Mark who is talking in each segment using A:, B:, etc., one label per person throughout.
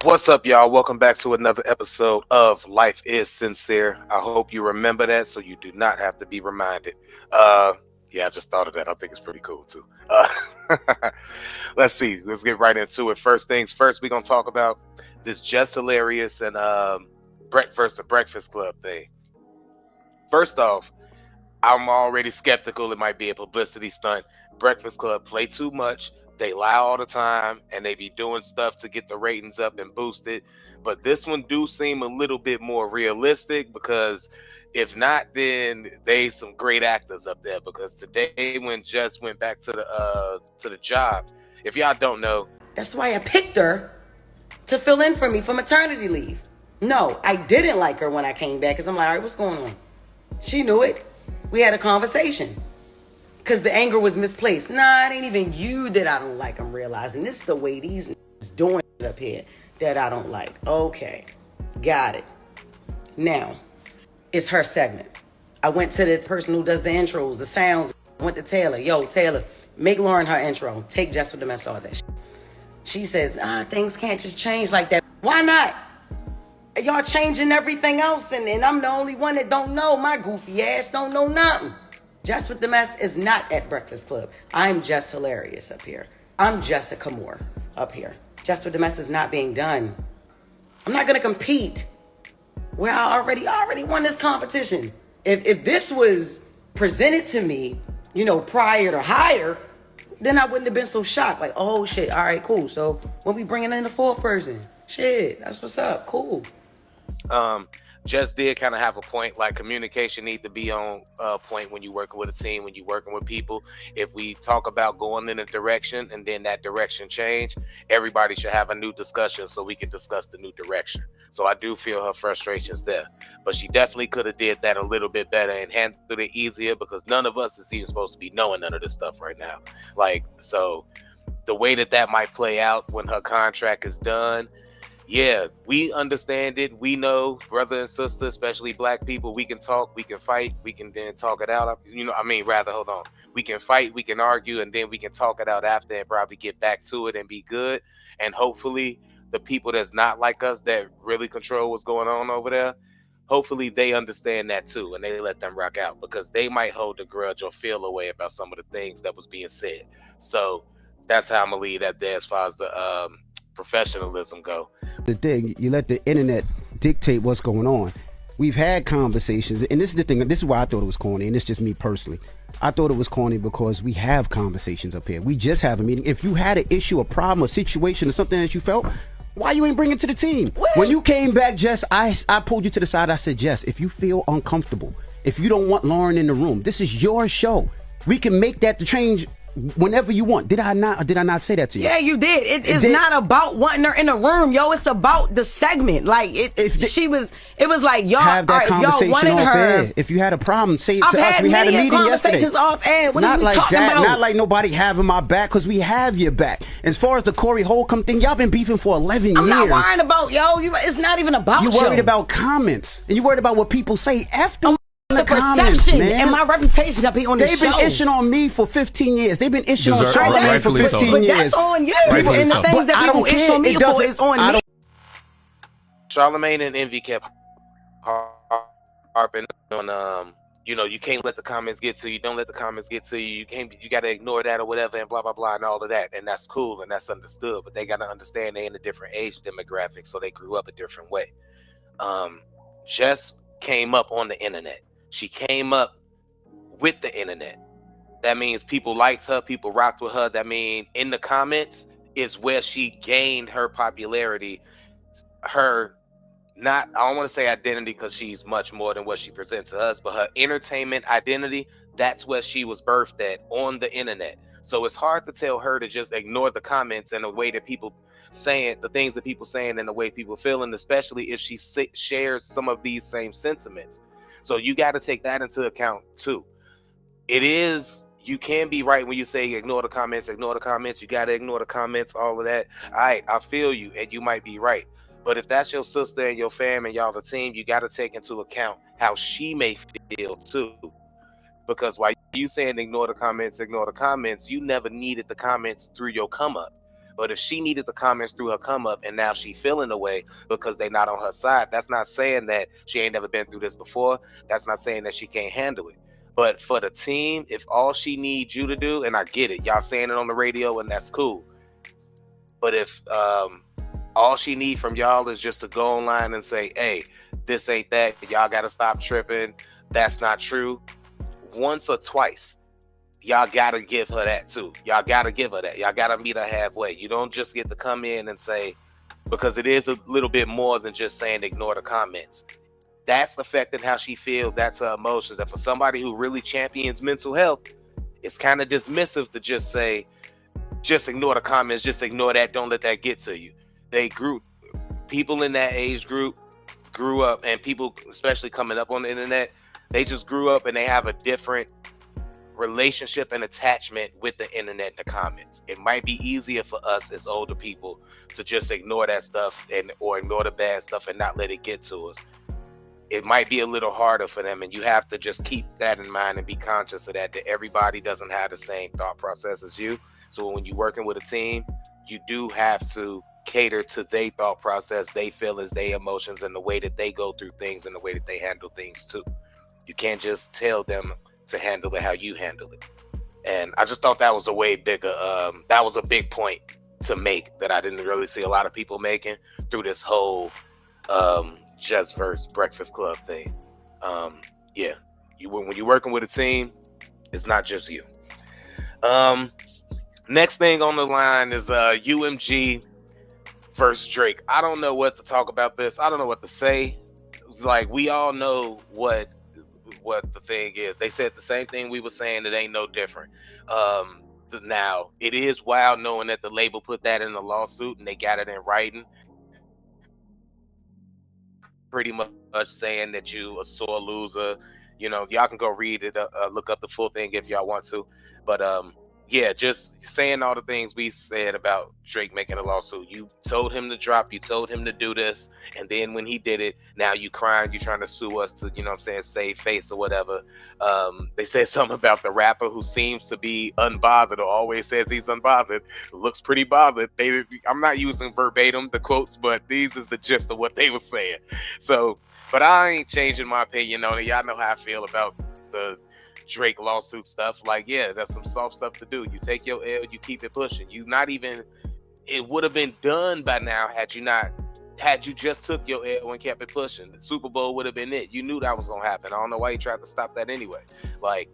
A: What's up, y'all? Welcome back to another episode of Life is Sincere. I hope you remember that so you do not have to be reminded. Uh, yeah, I just thought of that. I think it's pretty cool too. Let's see. Let's get right into it. First things first, we're gonna talk about this Jess Hilarious and the Breakfast Club thing. First off, I'm already skeptical it might be a publicity stunt. Breakfast Club play too much. They lie all the time and they be doing stuff to get the ratings up and boost it. But this one do seem a little bit more realistic because if not, then they some great actors up there. Because today when Jess went back to the job, if y'all don't know,
B: That's why I picked her to fill in for me for maternity leave. No, I didn't like her when I came back because I'm like, all right, what's going on? She knew it. We had a conversation because the anger was misplaced. Nah, it ain't even you that I don't like. I'm realizing this is the way these niggas doing it up here that I don't like. Okay, got it. Now, it's her segment. I went to the person who does the intros, the sounds. I went to Taylor. Yo, Taylor, make Lauren her intro. Take Jess with the mess, all that shit. She says, things can't just change like that. Why not? Y'all changing everything else, and I'm the only one that don't know. My goofy ass don't know nothing. Jess with the Mess is not at Breakfast Club. I'm Jess Hilarious up here. I'm Jessica Moore up here. Jess with the Mess is not being done. I'm not gonna compete where I already won this competition. If this was presented to me, prior to hire, then I wouldn't have been so shocked. Like, oh shit, all right, cool. So when we bringing in the fourth person, shit, that's what's up. Cool.
A: Just did kind of have a point. Like communication need to be on point when you working with a team, when you working with people. If we talk about going in a direction and then that direction change, everybody should have a new discussion so we can discuss the new direction. So I do feel her frustrations there, but she definitely could have did that a little bit better and handled it easier because none of us is even supposed to be knowing none of this stuff right now. Like, so the way that might play out when her contract is done, yeah, we understand it. We know, brother and sister, especially black people, we can talk, we can fight, we can then talk it out. Rather, hold on. We can fight, we can argue, and then we can talk it out after and probably get back to it and be good. And hopefully, the people that's not like us that really control what's going on over there, hopefully they understand that too and they let them rock out because they might hold a grudge or feel a way about some of the things that was being said. So that's how I'm gonna leave that there as far as the professionalism go.
C: The thing, you let the internet dictate what's going on. We've had conversations, and this is the thing, this is why I thought it was corny, and it's just me personally. I thought it was corny because we have conversations up here. We just have a meeting. If you had an issue, a problem, a situation, or something that you felt, why you ain't bring it to the team? When you came back, Jess, I pulled you to the side. I said, Jess, if you feel uncomfortable, if you don't want Lauren in the room, this is your show. We can make that the change whenever you want. Did I not say that to you?
B: Yeah, you did. It's not about wanting her in the room, yo. It's about the segment. Like it was like y'all
C: have that conversation
B: y'all wanted
C: off
B: her.
C: air. If you had a problem, say it
B: I've
C: to us. We had a meeting
B: conversations
C: yesterday.
B: off air. What
C: not
B: is we
C: like
B: talking
C: that.
B: about?
C: Not like nobody having my back because we have your back. As far as the Corey Holcomb thing, y'all been beefing for 11
B: I'm
C: years.
B: not worrying about it's not even about
C: you worried about comments and you worried about what people say. F them.
B: The
C: comments,
B: perception
C: man.
B: and my reputation to be on the show.
C: They've been itching on me for 15 years. They've been itching on
D: Deserve-
C: Charlamagne for
D: rightfully
C: 15
D: so.
B: But
C: years.
B: that's on you.
D: Rightfully
B: And the
D: so.
B: things that
C: I
B: people
C: don't
B: itch
C: care.
B: on me
C: It
B: for
C: doesn't-
B: is on
C: I
B: me.
A: Charlamagne and Envy kept harping on you can't let the comments get to you. Don't let the comments get to you. You got to ignore that or whatever and blah blah blah and all of that. And that's cool and that's understood. But they got to understand they in a different age demographic, so they grew up a different way. Jess came up on the internet. She came up with the internet. That means people liked her, people rocked with her. That means in the comments is where she gained her popularity. Her not, I don't want to say identity because she's much more than what she presents to us, but her entertainment identity, that's where she was birthed at, on the internet. So it's hard to tell her to just ignore the comments and the way that people saying, the things that people saying and the way people feeling, especially if she shares some of these same sentiments. So you got to take that into account too. You can be right when you say ignore the comments. You got to ignore the comments, all of that. All right, I feel you, and you might be right. But if that's your sister and your fam and y'all the team, you got to take into account how she may feel too. Because while you saying ignore the comments, you never needed the comments through your come up. But if she needed the comments through her come up and now she feeling the way because they not on her side, that's not saying that she ain't never been through this before. That's not saying that she can't handle it. But for the team, if all she needs you to do, and I get it, y'all saying it on the radio and that's cool. But if all she need from y'all is just to go online and say, hey, this ain't that, y'all got to stop tripping, that's not true, once or twice, y'all gotta give her that too. Y'all gotta give her that. Y'all gotta meet her halfway. You don't just get to come in and say, because it is a little bit more than just saying ignore the comments. That's affecting how she feels. That's her emotions. And for somebody who really champions mental health, it's kind of dismissive to just say, just ignore the comments, just ignore that, don't let that get to you. People in that age group grew up, and people especially coming up on the internet, they just grew up and they have a different relationship and attachment with the internet and the comments. It might be easier for us as older people to just ignore that stuff or ignore the bad stuff and not let it get to us. It might be a little harder for them, and you have to just keep that in mind and be conscious of that everybody doesn't have the same thought process as you. So when you're working with a team, you do have to cater to their thought process, their feelings, their emotions, and the way that they go through things and the way that they handle things too. You can't just tell them to handle it how you handle it. And I just thought that was a way bigger, that was a big point to make that I didn't really see a lot of people making through this whole Jess versus Breakfast Club thing. Yeah, when you're working with a team, it's not just you. Next thing on the line is UMG versus Drake. I don't know what to talk about this. I don't know what to say. Like, we all know what the thing is. They said the same thing we were saying. It ain't no different. Now, it is wild knowing that the label put that in the lawsuit and they got it in writing, pretty much saying that you a sore loser. You know, y'all can go read it, look up the full thing if y'all want to. But yeah, just saying all the things we said about Drake making a lawsuit. You told him to drop, you told him to do this, and then when he did it, now you crying, you trying to sue us to, you know what I'm saying, save face or whatever. They said something about the rapper who seems to be unbothered or always says he's unbothered, looks pretty bothered. I'm not using verbatim the quotes, but these is the gist of what they were saying. So, but I ain't changing my opinion on it. Y'all know how I feel about the Drake lawsuit stuff. Like, yeah, that's some soft stuff to do. You take your L, you keep it pushing. It would have been done by now had you just took your L and kept it pushing. The Super Bowl would have been it. You knew that was gonna happen. I don't know why you tried to stop that anyway. Like,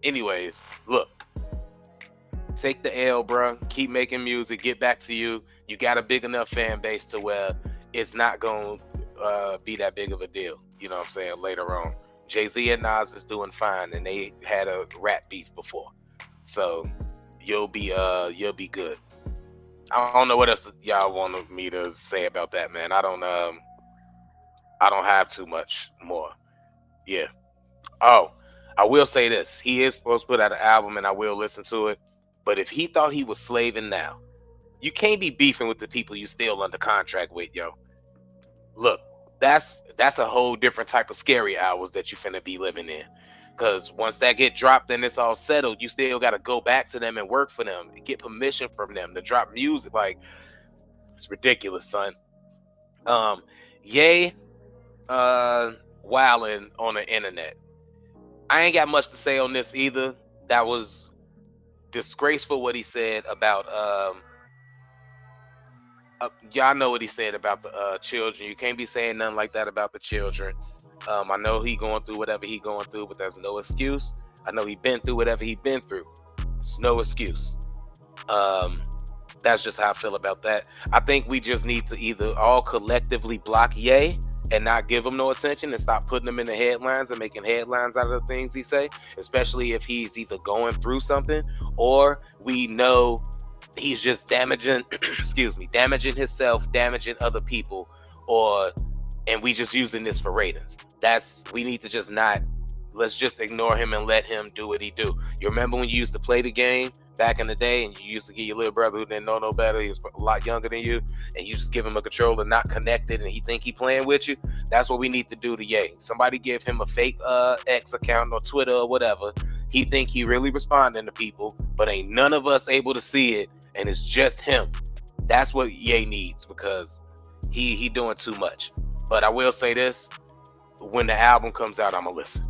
A: anyways, look, take the L, bro. Keep making music. Get back to you. You got a big enough fan base to where it's not gonna be that big of a deal. You know what I'm saying? Later on. Jay-Z and Nas is doing fine, and they had a rap beef before, so you'll be good. I don't know what else y'all wanted me to say about that, man. I don't have too much more. Yeah. Oh, I will say this: he is supposed to put out an album, and I will listen to it. But if he thought he was slaving now, you can't be beefing with the people you still under contract with, yo. Look. That's a whole different type of scary hours that you finna be living in. Because once that get dropped and it's all settled, you still got to go back to them and work for them and get permission from them to drop music. Like, it's ridiculous, son. Ye wilding on the internet. I ain't got much to say on this either. That was disgraceful what he said about y'all know what he said about the children. You can't be saying nothing like that about the children. I know he going through whatever he going through, but there's no excuse. I know he been through whatever he been through. It's no excuse. That's just how I feel about that. I think we just need to either all collectively block Ye and not give him no attention and stop putting him in the headlines and making headlines out of the things he say, especially if he's either going through something or we know he's just damaging damaging himself, damaging other people, and we just using this for ratings. We need to just let's just ignore him and let him do what he do. You remember when you used to play the game back in the day and you used to give your little brother who didn't know no better, he was a lot younger than you, and you just give him a controller not connected and he think he playing with you? That's what we need to do to Ye. Somebody give him a fake X account or Twitter or whatever. He think he really responding to people, but ain't none of us able to see it. and it's just him. That's what Ye needs, because he doing too much. But I will say this: when the album comes out, I'm gonna listen.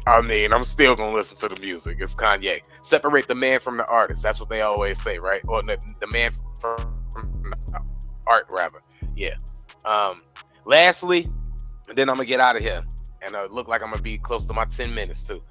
A: I mean, I'm still gonna listen to the music. It's Kanye. Separate the man from the artist. That's what they always say, right? Or the man from the art, rather. Yeah. Lastly, and then I'm gonna get out of here, and it look like I'm gonna be close to my 10 minutes too.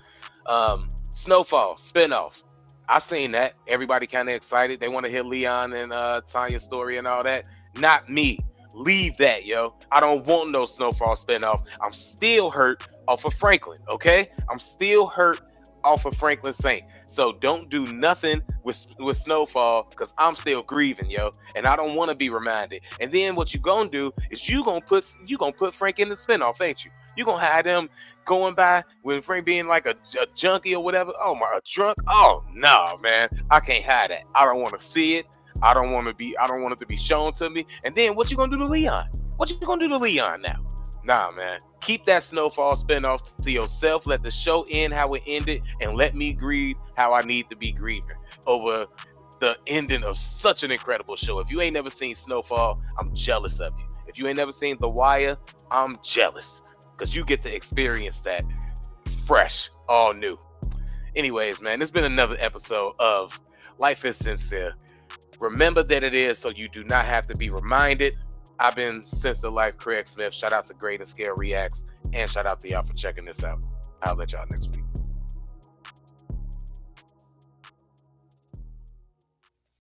A: Snowfall Spinoff. I seen that. Everybody kind of excited. They want to hear Leon and Tanya's story and all that. Not me. Leave that, yo. I don't want no Snowfall spinoff. I'm still hurt off of Franklin, okay? I'm still hurt off of Franklin Saint. So don't do nothing with Snowfall, because I'm still grieving, yo. And I don't want to be reminded. And then what you gonna do is you gonna put Frank in the spinoff, ain't you? You gonna have them going by with Frank being like a junkie or whatever. Oh my, a drunk. Oh no, man. I can't have that. I don't want to see it. I don't want it to be shown to me. And then what you gonna do to Leon? What you gonna do to Leon now? Nah, man. Keep that Snowfall spinoff to yourself. Let the show end how it ended, and let me grieve how I need to be grieving over the ending of such an incredible show. If you ain't never seen Snowfall, I'm jealous of you. If you ain't never seen The Wire, I'm jealous, because you get to experience that fresh, all new. Anyways, man, it's been another episode of Life is Sincere. Remember that it is, so you do not have to be reminded. I've been Since the Life, Craig Smith. Shout out to Great and Scale Reacts, and shout out to y'all for checking this out. I'll let y'all next week.